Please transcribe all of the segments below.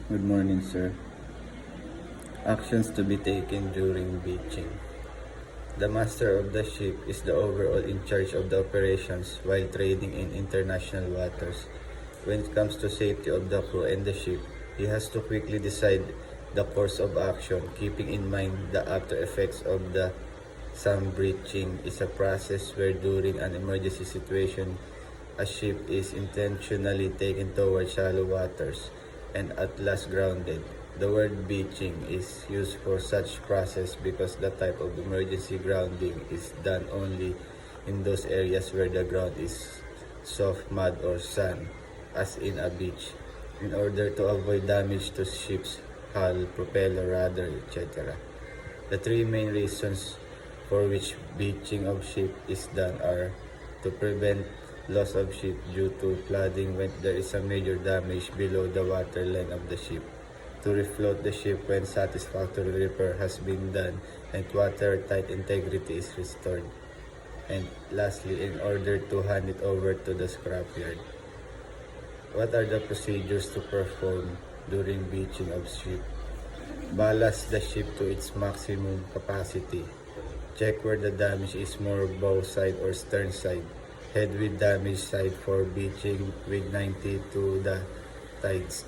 Good morning, sir. Actions to be taken during beaching. The master of the ship is the overall in charge of the operations while trading in international waters. When it comes to safety of the crew and the ship, he has to quickly decide the course of action, keeping in mind the after effects of the some breaching is a process where during an emergency situation, a ship is intentionally taken toward shallow waters and at last grounded. The word beaching is used for such process because the type of emergency grounding is done only in those areas where the ground is soft mud or sand, as in a beach, in order to avoid damage to ships, hull, propeller, rudder, etc. The three main reasons for which beaching of ship is done are to prevent loss of ship due to flooding when there is a major damage below the waterline of the ship, to refloat the ship when satisfactory repair has been done and watertight integrity is restored, and lastly, in order to hand it over to the scrapyard. What are the procedures to perform during beaching of ship? Ballast the ship to its maximum capacity. Check where the damage is more bow side or stern side. Head with damage side for beaching with 90 to the tides.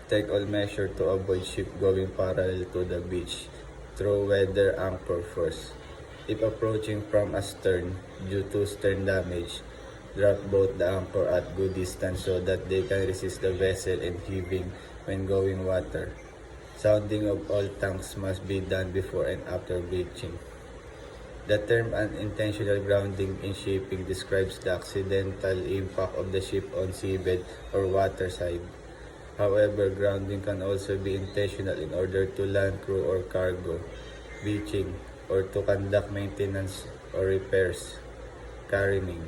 Take all measure to avoid ship going parallel to the beach. Throw weather anchor first. If approaching from astern due to stern damage, drop both the anchor at good distance so that they can resist the vessel and heaving when going water. Sounding of all tanks must be done before and after breaching. The term unintentional grounding in shipping describes the accidental impact of the ship on seabed or water side. However, grounding can also be intentional in order to land crew or cargo, beaching, or to conduct maintenance or repairs, careening.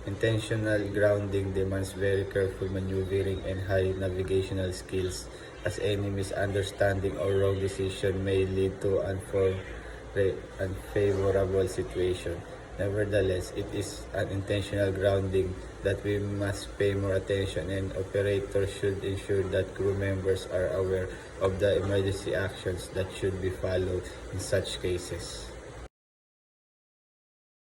Intentional grounding demands very careful maneuvering and high navigational skills, as any misunderstanding or wrong decision may lead to unfavorable situation. Nevertheless, it is an intentional grounding that we must pay more attention, and operators should ensure that crew members are aware of the emergency actions that should be followed in such cases.